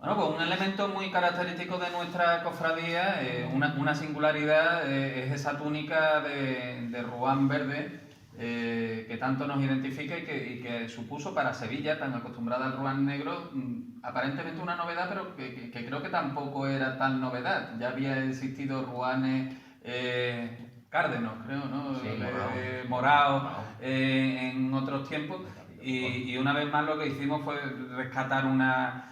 Bueno, pues un elemento muy característico de nuestra cofradía, una singularidad, es esa túnica de ruán verde que tanto nos identifica y que supuso para Sevilla, tan acostumbrada al ruán negro, aparentemente una novedad, pero que creo que tampoco era tan novedad. Ya había existido ruanes cárdenos, creo, ¿no? Sí, Morao, en otros tiempos. Y una vez más lo que hicimos fue rescatar una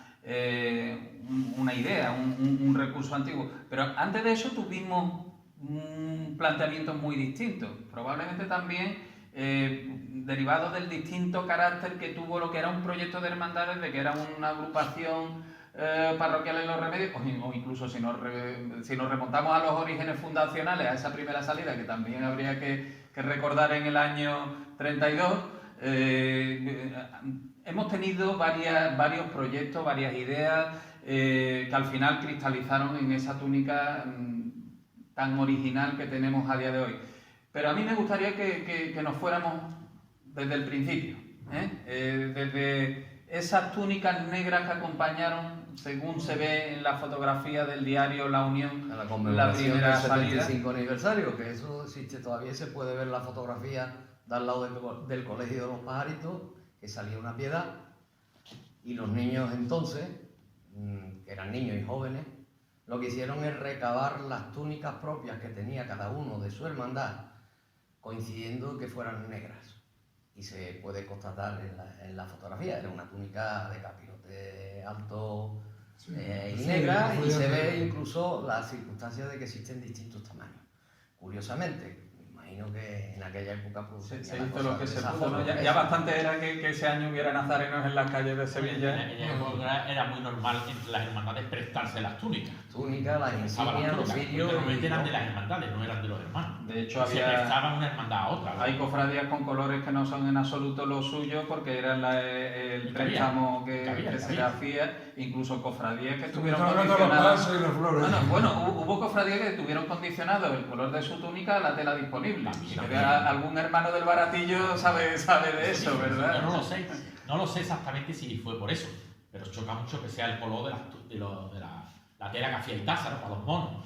idea, un recurso antiguo. Pero antes de eso tuvimos un planteamiento muy distinto, probablemente también derivado del distinto carácter que tuvo lo que era un proyecto de hermandades, de que era una agrupación parroquial en Los Remedios, o incluso si nos remontamos a los orígenes fundacionales, a esa primera salida que también habría que recordar en el año 32, hemos tenido varios proyectos, varias ideas que al final cristalizaron en esa túnica tan original que tenemos a día de hoy. Pero a mí me gustaría que nos fuéramos desde el principio, desde esas túnicas negras que acompañaron, según se ve en la fotografía del diario La Unión, a la conmemoración primera del 75 salida. aniversario, que eso existe todavía, se puede ver la fotografía de al lado del Colegio de los Pajaritos, que salía una piedad, y los niños entonces, que eran niños y jóvenes, lo que hicieron es recabar las túnicas propias que tenía cada uno de su hermandad, coincidiendo que fueran negras. Y se puede constatar en la fotografía, era una túnica de capirote alto y negra, y se ve incluso la circunstancia de que existen distintos tamaños. Curiosamente, imagino que en aquella época pues, se hizo lo que se pudo, ¿no? Ya bastante era que ese año hubiera nazarenos en las calles de Sevilla. En aquella época era muy normal entre las hermandades prestarse las túnicas. Túnicas, las insignias, los cirios. Normalmente eran de las hermandades, no eran de los hermanos. De hecho, se prestaban una hermandad a otra, ¿no? Hay cofradías con colores que no son en absoluto lo suyo porque era el préstamo que se le hacía, incluso cofradías que estuvieron condicionadas. Bueno, hubo cofradías que tuvieron condicionado el color de su túnica a la tela disponible. Algún hermano del baratillo sabe de eso, ¿verdad? Yo no lo sé exactamente si fue por eso, pero choca mucho que sea el color de la tela que hacía el Tázaro para los monos.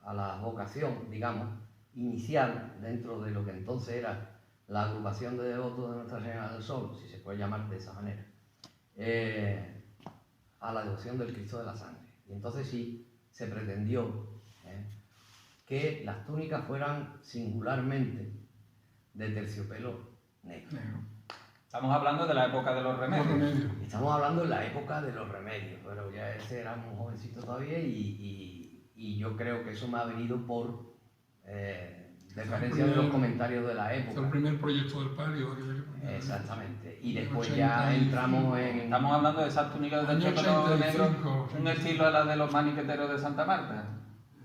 A la vocación, digamos, inicial dentro de lo que entonces era la agrupación de devotos de Nuestra Señora del Sol, si se puede llamar de esa manera, a la devoción del Cristo de la Sangre. Y entonces sí se pretendió que las túnicas fueran singularmente de terciopelo negro. Estamos hablando de la época de los remedios. Estamos hablando de la época de los remedios, pero ya era muy jovencito todavía y yo creo que eso me ha venido por deferencia de los comentarios de la época. El primer proyecto del palio. Exactamente. Y después ya entramos en... Estamos hablando de esas túnicas de terciopelo negro, un estilo a la de los maniqueteros de Santa Marta.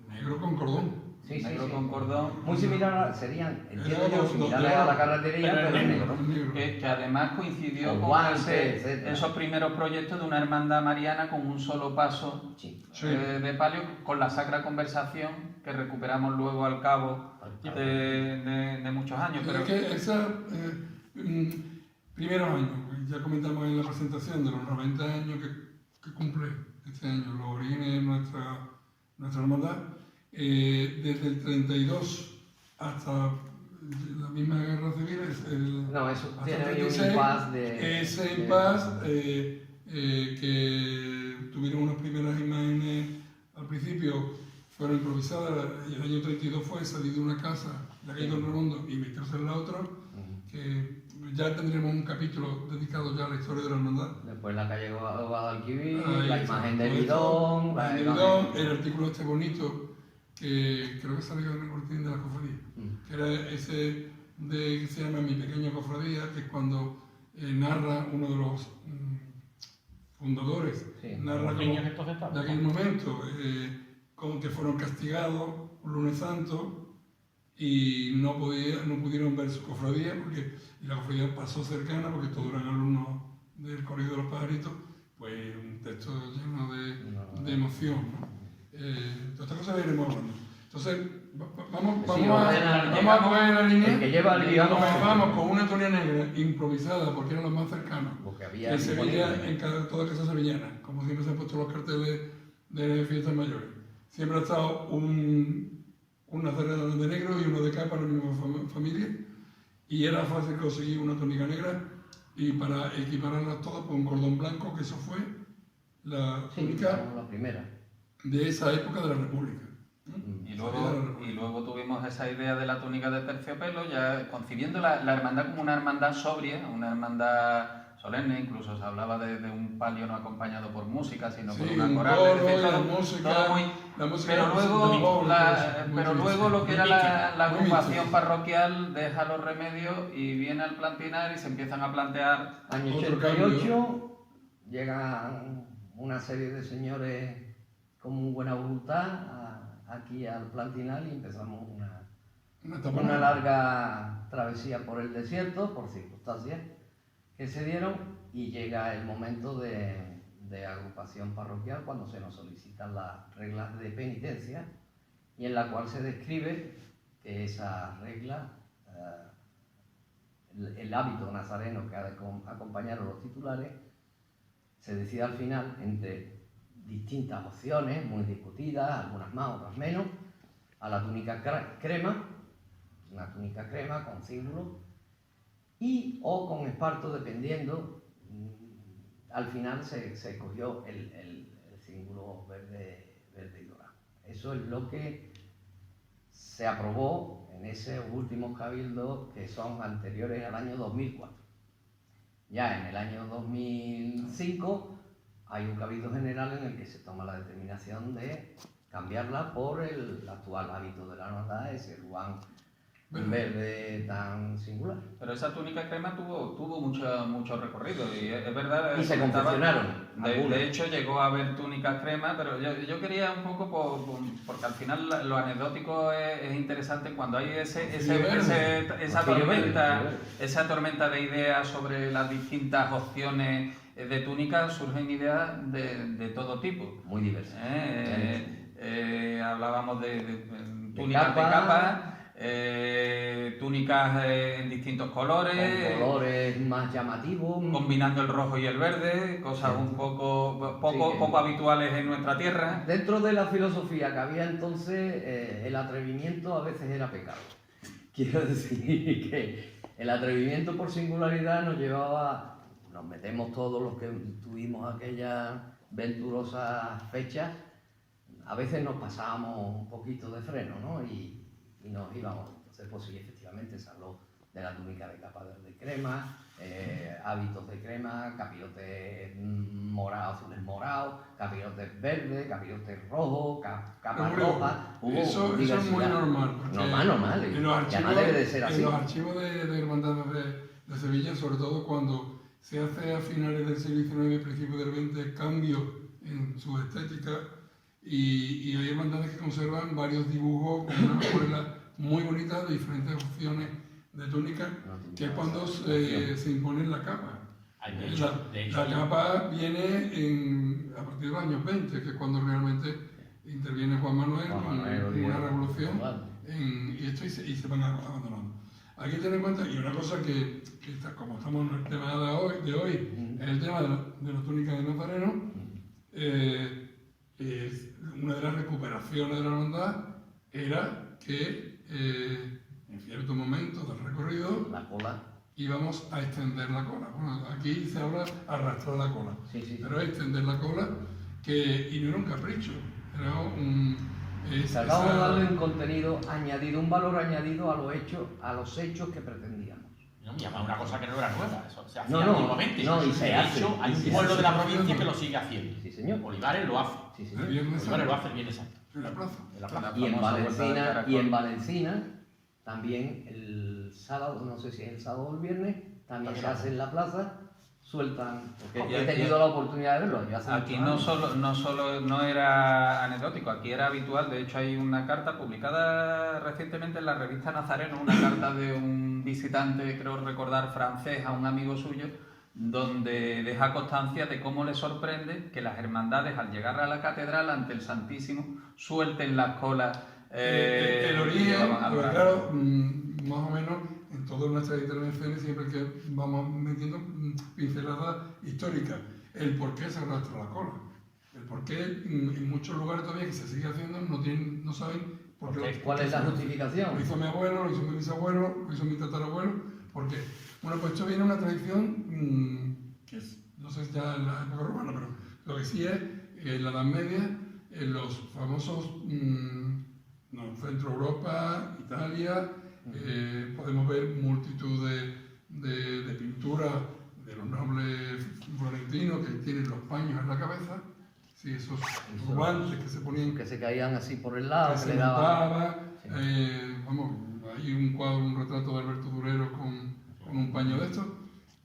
Negro con cordón. Negro con cordón. Muy similar, serían, entiendo yo, similares a la carretería, pero negro. Que además coincidió con esos primeros proyectos de una hermandad mariana con un solo paso de palio, con la Sacra Conversación, que recuperamos luego al cabo de muchos años. Pero es que esos primeros años, ya comentamos en la presentación de los 90 años que cumple este año, los orígenes de nuestra hermandad, desde el 32 hasta la misma guerra civil, eso tiene ahí un impasse ese impasse que tuvieron unas primeras imágenes al principio, fueron improvisadas, y el año 32 fue salir de una casa, la calle Don Redondo, y meterse en la otra, que ya tendremos un capítulo dedicado ya a la historia de la hermandad. Después la calle Guadalquivir, la imagen de Bidón, el artículo este bonito, que creo que salió en el boletín de la cofradía, que era ese que se llama Mi Pequeña Cofradía, que es cuando narra uno de los fundadores, narra como de aquel momento, como que fueron castigados un lunes santo y no pudieron ver su cofradía, y la cofradía pasó cercana, porque todos eran alumnos del Colegio de los Pajaritos, pues un texto lleno de emoción, ¿no? De otras cosas iremos hablando. Entonces, vamos Sí, a coger la línea. El que lleva el guión. Comenzamos con una túnica negra improvisada, porque era lo más cercano. Porque había En Sevilla, disponible. en toda casa sevillana, como siempre se han puesto los carteles de fiestas mayores. Siempre ha estado un nazareno de negro y uno de capa en la misma familia, y era fácil conseguir una túnica negra, y para equipararlas todas, pues un cordón blanco, que eso fue la Sí, túnica la primera. de esa época de la República. Y luego tuvimos esa idea de la túnica de terciopelo, ya concibiendo la hermandad como una hermandad sobria, una hermandad solemne, incluso se hablaba de un palio no acompañado por música, sino por una coral. Coro, Es decir, y la todo música, muy... la música Pero luego, muy luego lo que era la Muy agrupación mística. parroquial deja los remedios y viene al plantinar y se empiezan a plantear... Año Otro 88 llegan una serie de señores con muy buena voluntad aquí al Plantinal y empezamos una larga travesía por el desierto, por circunstancias que se dieron, y llega el momento de agrupación parroquial cuando se nos solicitan las reglas de penitencia, y en la cual se describe que esa regla, el hábito nazareno que ha de acompañar a los titulares, se decide al final entre distintas opciones, muy discutidas, algunas más, otras menos, a la túnica crema, una túnica crema con cíngulo, y o con esparto, dependiendo. Al final se escogió el cíngulo verde y dorado. Eso es lo que se aprobó en esos últimos cabildos que son anteriores al año 2004. Ya en el año 2005 hay un cabildo general en el que se toma la determinación de cambiarla por el actual hábito de la hermandad, ese ruán verde tan singular. Pero esa túnica crema tuvo mucho recorrido y es verdad... Y se confeccionaron. De hecho llegó a haber túnicas crema, pero yo quería un poco, porque al final lo anecdótico es interesante cuando hay esa tormenta de ideas sobre las distintas opciones de túnicas, surgen ideas de todo tipo. Muy diversas. Hablábamos de túnicas de capa, túnicas en distintos colores, con colores más llamativos, combinando el rojo y el verde, cosas un poco habituales en nuestra tierra. Dentro de la filosofía que había entonces, el atrevimiento a veces era pecado. Quiero decir que el atrevimiento por singularidad nos llevaba, nos metemos todos los que tuvimos aquellas venturosas fechas, a veces nos pasábamos un poquito de freno, ¿no? Y nos íbamos. Entonces, pues sí, efectivamente se habló de la túnica de capa verde crema, hábitos de crema, capirotes morados, azules morados, capirotes verdes, capirotes rojos, capas rojas. Eso es muy normal. Normal. En los archivos, ya no debe de ser así. En los archivos de hermandades de Sevilla, sobre todo cuando se hace a finales del siglo XIX y principios del XX cambio en su estética, y hay hermandades que conservan varios dibujos con una acuarela muy bonita de diferentes opciones de túnica, que es cuando se impone la capa. La capa viene a partir de los años 20, que es cuando realmente interviene Juan Manuel con una revolución, y se van abandonando. Hay que tener en cuenta, y una cosa que como estamos en el tema de hoy, es el tema de la túnica de Nazareno. Una de las recuperaciones de la hermandad era que en cierto momento del recorrido la cola íbamos a extender la cola. Bueno, aquí se habla arrastrar la cola, sí. pero extender la cola, y no era un capricho, era tratamos de darle un contenido añadido, un valor añadido a los hechos que pretendíamos. No, y además una cosa que no era nueva, eso se hacía No, antiguamente. y se hace. De hecho, hay un pueblo de la provincia que lo sigue haciendo. Sí, señor. Olivares lo hace. Sí, señor. Olivares lo hace el Viernes Santo. en la plaza. En la plaza. Y en Valencina, también el sábado, no sé si es el sábado o el viernes, también se hace en la plaza, sueltan, porque he tenido la oportunidad de verlo. Aquí no era anecdótico, aquí era habitual. De hecho, hay una carta publicada recientemente en la revista Nazareno, una carta de un visitante, creo recordar, francés, a un amigo suyo, donde deja constancia de cómo le sorprende que las hermandades, al llegar a la catedral ante el Santísimo, suelten las colas El origen, llevaban al pues brazo. claro, más o menos en todas nuestras intervenciones siempre que vamos metiendo pinceladas históricas, el por qué se arrastra la cola, el por qué en muchos lugares todavía que se sigue haciendo no saben por qué. ¿Cuál es la Lo justificación? hizo mi abuelo, lo hizo mi bisabuelo, lo hizo mi tatarabuelo, ¿por qué? Bueno, pues esto viene de una tradición que no sé si ya en la época romana, pero lo que sí es en la Edad Media, en los famosos Centro Europa, Italia, podemos ver multitud de pinturas de los nobles florentinos que tienen los paños en la cabeza, sí, esos turbantes que se ponían, Que se caían así por el lado, que que se le daban... notaba, vamos, hay un retrato de Alberto Durero con un paño de estos,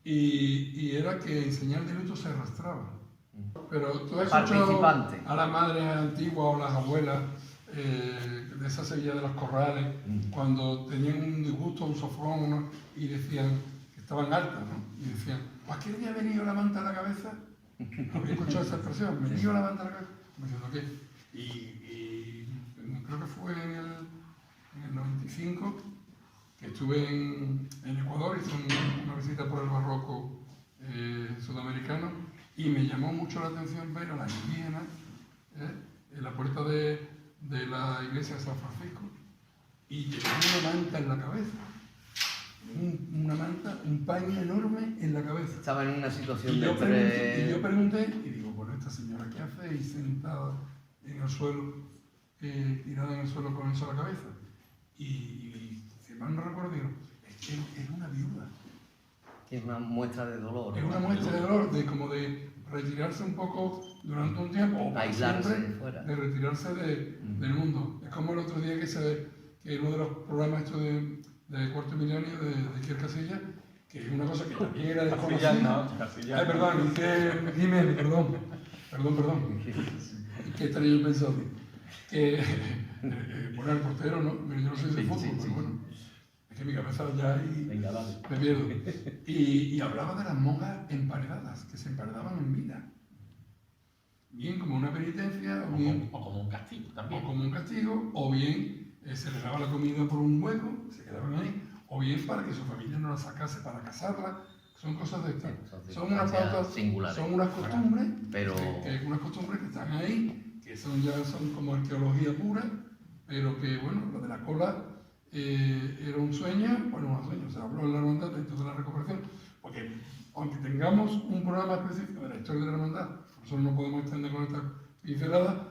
y era que en señal de luto se arrastraba. Pero tú has escuchado Participante. a las madres antiguas o las abuelas de esa Sevilla de los corrales, cuando tenían un disgusto, un sofrón, ¿no? Y decían que estaban altas, ¿no? Y decían, ¿a qué le ha venido la manta a la cabeza? ¿Habéis escuchado esa expresión? ¿Me venido la manta a la cabeza? Diciendo que, y creo que fue en el 95, que estuve en Ecuador, hice una visita por el barroco sudamericano, y me llamó mucho la atención ver a las indígenas en la puerta de la iglesia de San Francisco y llevaban una manta en la cabeza. Una manta, un paño enorme en la cabeza. Estaba en una situación Y de yo pregunté, y digo, bueno, esta señora, ¿qué hace ahí sentada en el suelo, tirada en el suelo con eso a la cabeza? Y si mal no recuerdo, digo, es que es una viuda. Es una muestra de dolor. Es una muestra de dolor, como de retirarse un poco durante un tiempo, o para Aislarse siempre, fuera. de retirarse del mundo. Es como el otro día que uno de los programas estos de Cuarto Milenio de Iker Casillas, que es una cosa que también era desconocida. Ay, perdón, Jiménez, perdón. ¿Qué estaría yo pensando? Que, bueno, el portero, ¿no? Yo no soy de fútbol, pero bueno. Es que mi cabeza ya ahí Venga, dale. me pierdo. Y hablaba de las monjas emparedadas, que se emparedaban en vida. Bien como una penitencia, o bien O como un castigo también. o como un castigo, o bien se les daba la comida por un hueco, se quedaban ahí, o bien para que su familia no la sacase para casarla. Son cosas de estas. Son unas pautas, singulares. son unas costumbres, Pero- unas costumbres que están ahí, que son como arqueología pura, pero que, bueno, lo de la cola era un sueño, bueno, un sueño, se habló en la hermandad dentro de la recuperación, porque aunque tengamos un programa específico de la historia de la hermandad, nosotros no podemos extender con esta pincelada,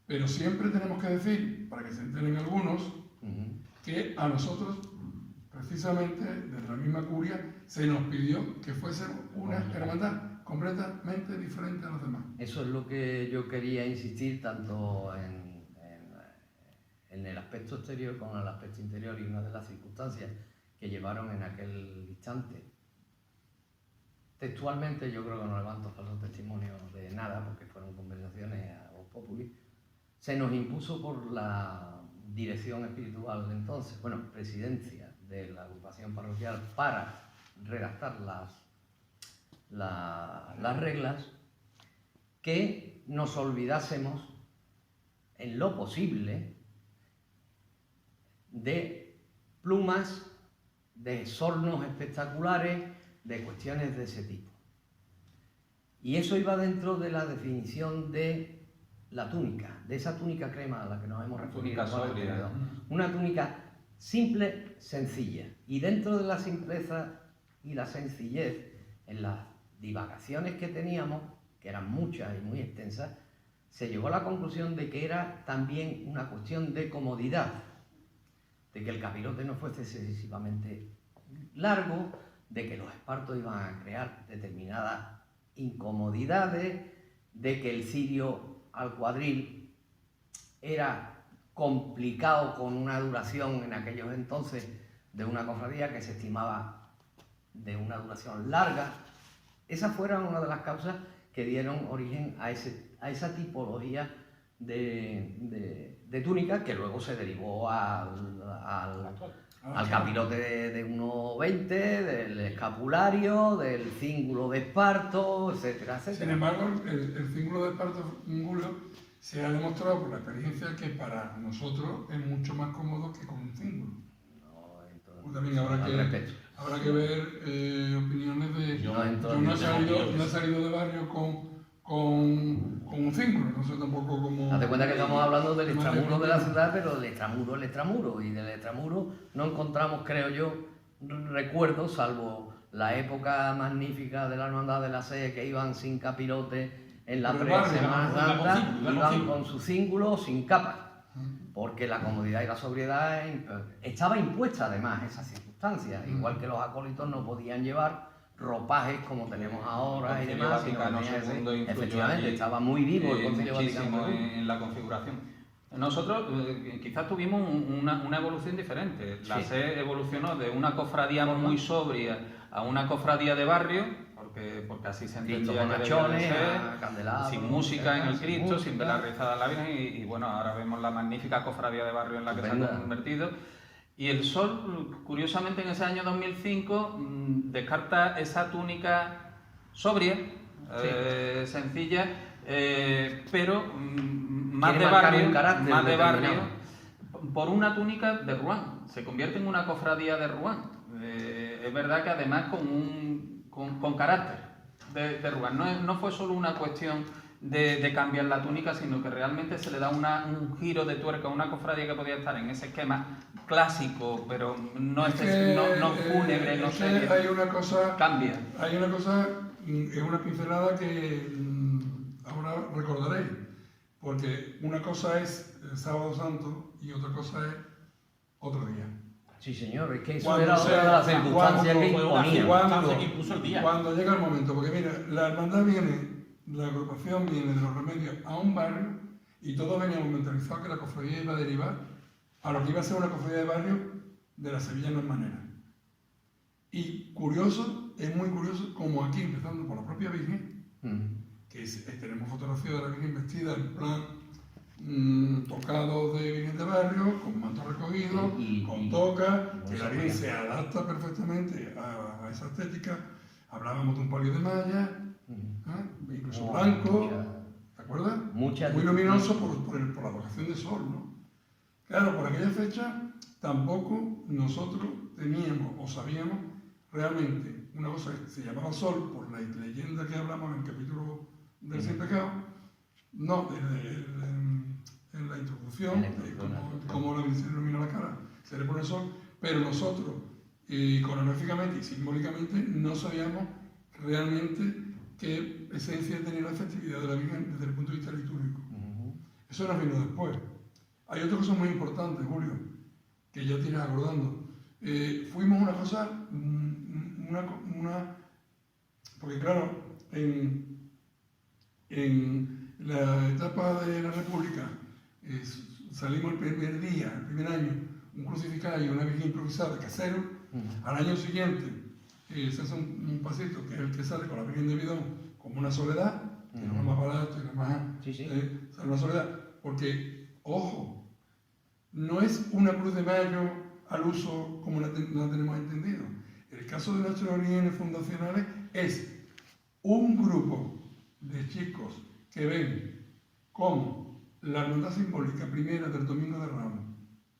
pero siempre tenemos que decir, para que se enteren algunos, que a nosotros, precisamente, desde la misma curia, se nos pidió que fuese una hermandad completamente diferente a las demás. Eso es lo que yo quería insistir tanto en el aspecto exterior como en el aspecto interior, y una de las circunstancias que llevaron en aquel instante. Textualmente yo creo que no levanto falsos testimonios de nada, porque fueron conversaciones a voz populi. Se nos impuso por la dirección espiritual de entonces, bueno, presidencia de la agrupación parroquial, para redactar las reglas, que nos olvidásemos en lo posible de plumas, de sornos espectaculares, de cuestiones de ese tipo. Y eso iba dentro de la definición de la túnica, de esa túnica crema a la que nos hemos referido. Túnica sobria. Una túnica simple, sencilla. Y dentro de la simpleza y la sencillez, en las divagaciones que teníamos, que eran muchas y muy extensas, se llegó a la conclusión de que era también una cuestión de comodidad, de que el capirote no fuese excesivamente largo, de que los espartos iban a crear determinadas incomodidades, de que el cirio al cuadril era complicado con una duración en aquellos entonces de una cofradía que se estimaba de una duración larga. Esas fueron una de las causas que dieron origen a esa tipología de túnica, que luego se derivó al capirote de 1,20, del escapulario, del cíngulo de esparto, etcétera, etcétera. Sin embargo, el cíngulo de esparto, Julio, se ha demostrado por la experiencia que para nosotros es mucho más cómodo que con un cíngulo. Pues también habrá que ver opiniones de... Yo no he salido de barrio con un cíngulo, no sé tampoco cómo... Haz de cuenta que estamos hablando del extramuro de la ciudad, pero el extramuro, y del extramuro no encontramos, creo yo, recuerdos, salvo la época magnífica de la hermandad de la SE, que iban sin capirote en la Semana Santa, iban con su cíngulo sin capa. Porque la comodidad y la sobriedad estaba impuesta además esas circunstancias, igual que los acólitos no podían llevar ropajes como tenemos ahora y demás, efectivamente estaba muy vivo el Concilio Vaticano II en la configuración. Nosotros quizás tuvimos una evolución diferente. La SE evolucionó de una cofradía muy sobria a una cofradía de barrio, porque así se entendía que debía de ser, sin música en el Cristo, sin velar rezada a la Virgen, y bueno, ahora vemos la magnífica cofradía de barrio en la que se ha convertido. Y el Sol, curiosamente en ese año 2005, descarta esa túnica sobria, sencilla, pero más de barrio, por una túnica de Rouen. Se convierte en una cofradía de Rouen. Es verdad que además con carácter de Rouen. No fue solo una cuestión de cambiar la túnica, sino que realmente se le da un giro de tuerca a una cofradía que podía estar en ese esquema clásico, pero no fúnebre, no sé. Hay una cosa, cambia. Hay una cosa, es una pincelada que ahora recordaréis, porque una cosa es el Sábado Santo y otra cosa es otro día. Sí, señor, es que eso era otra de las circunstancias que imponía. Cuando llega el momento, porque mira, la hermandad la agrupación viene de los Remedios a un barrio y todos veníamos mentalizados que la cofradía iba a derivar a lo que iba a ser una cofradía de barrio de las sevillanas maneras. Y curioso, es muy curioso, como aquí, empezando por la propia Virgen, que tenemos fotografías de la Virgen vestida en plan tocado de Virgen de barrio, con manto recogido, con toca, que la Virgen se adapta perfectamente a esa estética. Hablábamos de un palio de malla, incluso blanco, ¿te acuerdas? Muy luminoso por la vocación de sol, ¿no? Claro, por aquella fecha tampoco nosotros teníamos o sabíamos realmente una cosa que se llamaba sol, por la leyenda que hablamos en el capítulo del Sin Pecado, no, en la introducción, cómo la Virgen ilumina la cara, se le pone el sol, pero nosotros, iconográficamente y simbólicamente, no sabíamos realmente qué esencia tenía la festividad de la Virgen desde el punto de vista litúrgico. Eso nos vino después. Hay otra cosa muy importante, Julio, que ya te irás acordando. Fuimos una cosa, porque claro, en la etapa de la República salimos el primer día, el primer año, un crucificado y una Virgen improvisada casero. Al año siguiente se hace un pasito que es el que sale con la Virgen de Bidón como una soledad, que es lo más barato y lo más... sale una soledad, porque, ojo, no es una cruz de mayo al uso como la tenemos entendido. El caso de nuestros orígenes fundacionales es un grupo de chicos que ven cómo la hermandad simbólica primera del Domingo de Ramos,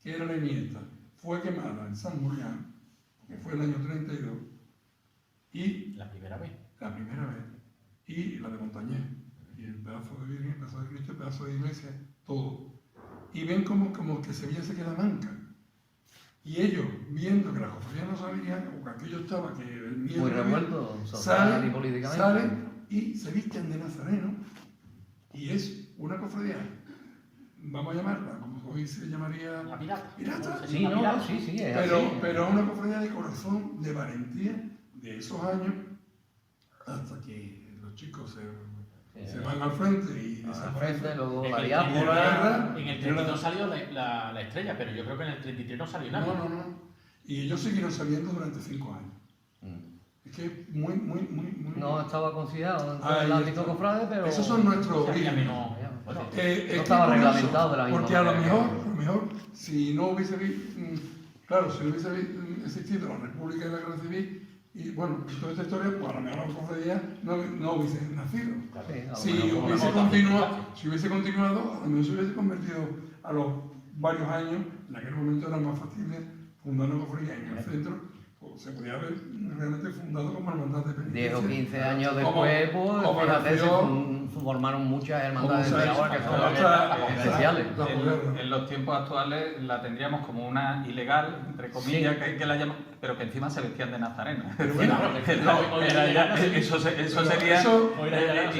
que era la nieta, fue quemada en San Julián, que fue el año 32, y la primera vez, y la de Montañés, y el pedazo de Virgen, el pedazo de Cristo, el pedazo de iglesia, todo. Y ven como que Sevilla se queda manca. Y ellos, viendo que las cofradías no sabían, o que aquello estaba, que el miedo... Muy revuelto, salen y se visten de nazareno, y es una cofradía, vamos a llamarla, como hoy se llamaría... La pirata. ¿Pirata? Sí, no, sí, es pero una cofradía de corazón, de valentía, de esos años, hasta que los chicos se van al frente y desaparecen. Luego la En diáspora. el 32 salió la estrella, pero yo creo que en el 33 no salió nada. No. Y ellos siguieron saliendo durante 5 años. Es que muy... No estaba considerado dentro del ámbito cofrade, pero... Esos son nuestros orígenes. No estaba reglamentado de la misma porque manera. a lo mejor, si no hubiese existido la República y la Guerra Civil, y bueno, y toda esta historia, pues a lo mejor la cofradía no hubiese nacido. Sí, a lo Si mejor hubiese continuado, a lo mejor se hubiese convertido a los varios años, en aquel momento era más factible fundar una cofradía en el centro, pues se podía haber realmente fundado como hermandad de penitencia. 10 o 15 años después, como fíjate, se nació- formaron muchas hermandades como de se- ahora que son otra- especiales. En los tiempos actuales la tendríamos como una ilegal, entre comillas, que la llaman, pero que encima se vestían de nazarena. Pero bueno, Eso sería eso-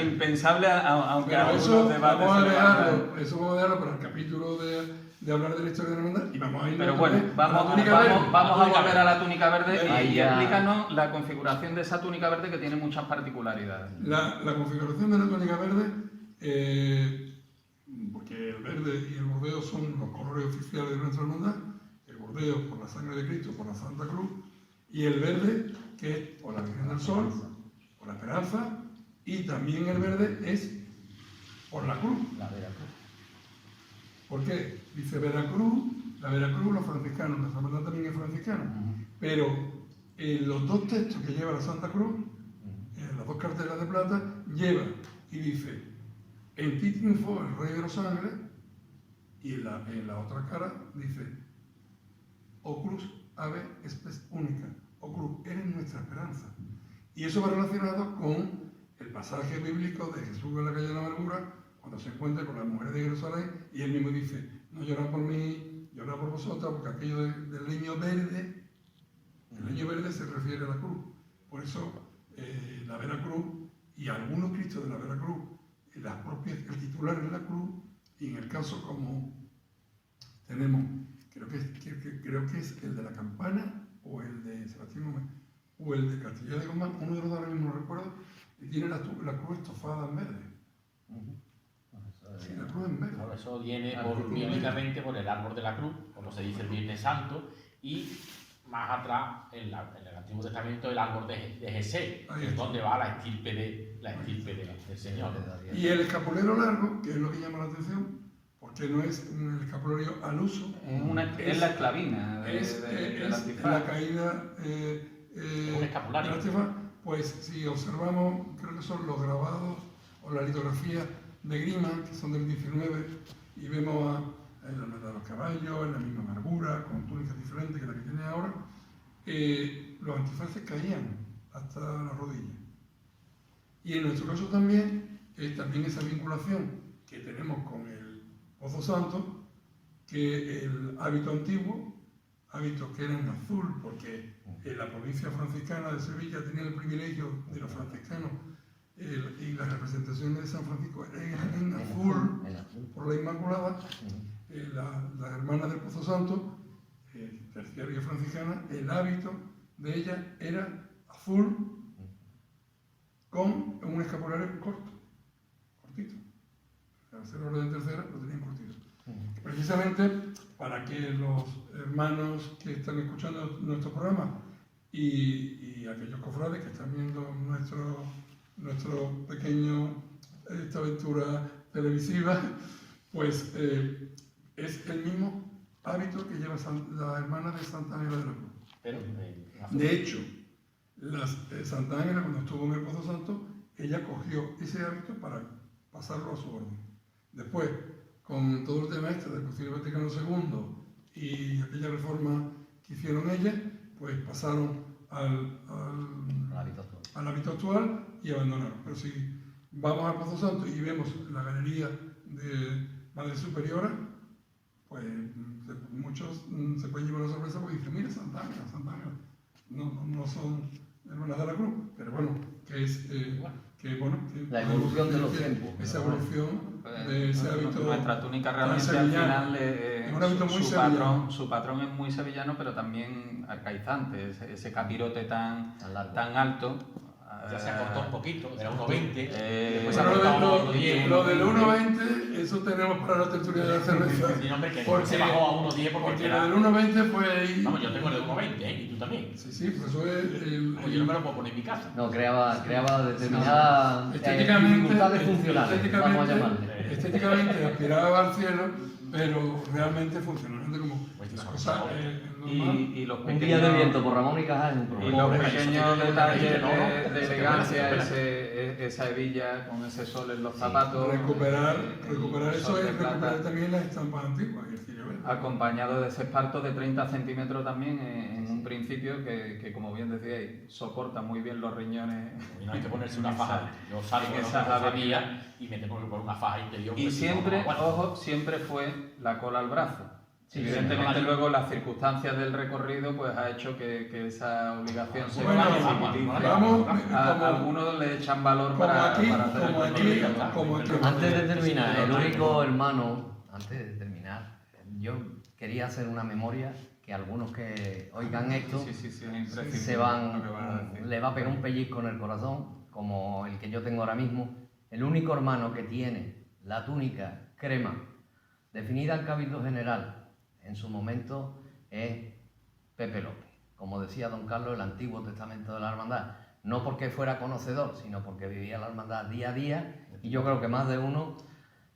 impensable, aunque Pero algunos eso debates vamos a se levantan. dejarlo para el capítulo de hablar de la historia de la hermandad y vamos a ir Pero bueno, vamos a volver a la túnica verde Ahí y ya. explícanos la configuración de esa túnica verde que tiene muchas particularidades. La configuración de la túnica verde, porque el verde y el bordeo son los colores oficiales de nuestra hermandad, el bordeo por la sangre de Cristo, por la Santa Cruz, y el verde que es por la Virgen del Sol, por la Esperanza, y también el verde es por la cruz. La Veracruz. ¿Por qué? Dice Veracruz, la Veracruz, los franciscanos, nuestra hermandad también es franciscana, pero los dos textos que lleva la Santa Cruz, las dos cartelas de plata, lleva y dice, en ti triunfó el Rey de los Ángeles, y en la otra cara dice, O Cruz, ave espes única, O Cruz, eres nuestra esperanza. Y eso va relacionado con el pasaje bíblico de Jesús en la calle de la amargura, cuando se encuentra con las mujeres de Jerusalén, y él mismo dice, no llorad por mí, llorad por vosotras, porque aquello del leño verde, el leño verde se refiere a la cruz. Por eso la Veracruz y algunos cristos de la Veracruz, el titular es la cruz, y en el caso como tenemos, creo que es el de la Campana, o el de Sebastián Gómez, o el de Castilla de Guzmán, uno de los dos ahora mismo no recuerdo, y tiene la cruz estofada en verde. Sí, la cruz en verde. Por eso viene La cruz bíblicamente por el árbol de la cruz, como se dice el Viernes Santo, y más atrás, en el Antiguo Testamento, el árbol de Jesé, Ahí que es está. donde va la estirpe del Señor. Y el escapulero largo, que es lo que llama la atención, porque no es un escapulario al uso, Es la esclavina es del la antifaz. caída un escapulario. del antifaz. Pues si observamos, creo que son los grabados o la litografía de Grima, que son del 19, y vemos en la Hermandad de los Caballos, en la misma amargura, con túnicas diferentes que la que tiene ahora, los antifaces caían hasta la rodilla. Y en nuestro caso también esa vinculación que tenemos con el Pozo Santo, que el hábito antiguo, hábito que era en azul, porque la provincia franciscana de Sevilla tenía el privilegio de los franciscanos y las representaciones de San Francisco eran en azul, por la Inmaculada. Las hermanas del Pozo Santo, terciaria franciscana, el hábito de ella era azul con un escapulario cortito. Al ser orden tercera lo tenían cortito. Precisamente para que los hermanos que están escuchando nuestro programa y aquellos cofrades que están viendo nuestro pequeño esta aventura televisiva, pues es el mismo hábito que lleva la hermana de Santa Ángela de la Cruz. Pero, De hecho, Santa Ángela, cuando estuvo en el Pozo Santo, ella cogió ese hábito para pasarlo a su orden. Después, con todo el tema del Concilio Vaticano II y aquella reforma que hicieron ellas, pues pasaron al hábito actual y abandonaron. Pero si vamos al Pozo Santo y vemos la galería de Madre Superiora, pues muchos se pueden llevar una sorpresa porque dicen, mira, Santa Ángela. No son hermanas de la Cruz, pero bueno, que es la evolución de los tiempos. Esa evolución de ese hábito. Nuestra túnica realmente al sevillano. final Es un hábito muy sevillano. su patrón es muy sevillano, pero también arcaizante, ese capirote tan largo. alto. ya se acortó un poquito, era 1,20. Después se Bueno, acortó a 1,10. lo del 1,20, eso tenemos para la tertulia de la cerveza. Sí, hombre, que Porque- se bajó a 1,10 porque Porque era... lo del 1,20 fue ahí. Vamos, yo tengo el de 1,20, ¿eh? Y tú también. Sí, pues eso es Como yo no me lo puedo poner en mi casa. No, creaba determinadas estéticamente, dificultades funcionales, vamos a llamarle. estéticamente aspiraba al cielo, pero realmente funcionalmente como Pues las eso, cosas por favor. y los Un día de pequeños... viento por Ramón y Cajal es un Y problema. los Hombre, pequeños eso tiene detalles ¿no? de Eso elegancia, que se esa hebilla con ese sol en los zapatos. Recuperar el eso sol es de plata, recuperar también las estampas antiguas. Es decir, acompañado de ese esparto de 30 centímetros también en un principio que, como bien decíais, soporta muy bien los riñones. Y no hay que ponerse una faja. Yo salgo en de esas la avenidas. familia y me tengo que poner una faja interior. Y porque si no, siempre, no aguanto. ojo, siempre fue la cola al brazo. Sí, Evidentemente sí. luego las circunstancias del recorrido pues ha hecho que esa obligación se Bueno, flexibilice. vamos, Algunos le echan valor para hacer el recorrido. como aquí. Antes de terminar, el único hermano, antes de terminar, yo quería hacer una memoria que algunos que oigan esto Sí, es imprescindible se lo van, que van a decir. le va a pegar un pellizco en el corazón, como el que yo tengo ahora mismo. El único hermano que tiene la túnica crema definida al Cabildo General en su momento es Pepe López. Como decía don Carlos, el Antiguo Testamento de la Hermandad. No porque fuera conocedor, sino porque vivía la hermandad día a día, y yo creo que más de uno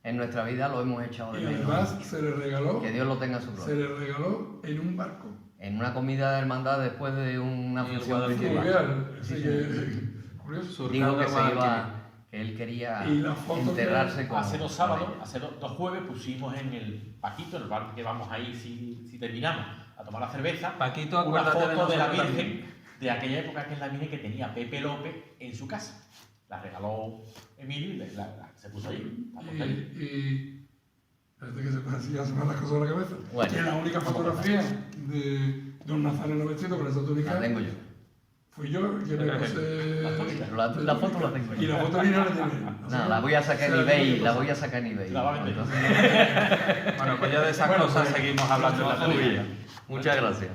en nuestra vida lo hemos echado de Y menos. además se le regaló, Que Dios lo tenga en su se gloria. le regaló en un barco. En una comida de hermandad después de una Y el función Guadalquivir. principal. Fluvial. Así que, curioso. Digo que se Surcando iba, que él quería Y la foto enterrarse con... Hace 2 sábados, hace 2 jueves pusimos en el Paquito, en el bar que vamos ahí si terminamos, a tomar la cerveza, Paquito, una acuérdate foto de la nosotros Virgen también. de aquella época, que es la Virgen que tenía Pepe López en su casa. La regaló Emilio y se puso ahí. La puso ahí. Y parece que se me van las cosas a la cabeza. Bueno. Que la única fotografía de don Nazareno vestido con esa túnica La tengo yo. fui yo que me puse. Pero la foto la tengo Y yo. la foto original la tiene. Nada, la voy a sacar en eBay, la voy a sacar en eBay. La va a vender. Entonces, Bueno, pues ya de esas Bueno, cosas pues, seguimos hablando en la muy televisión. bien. Muchas gracias.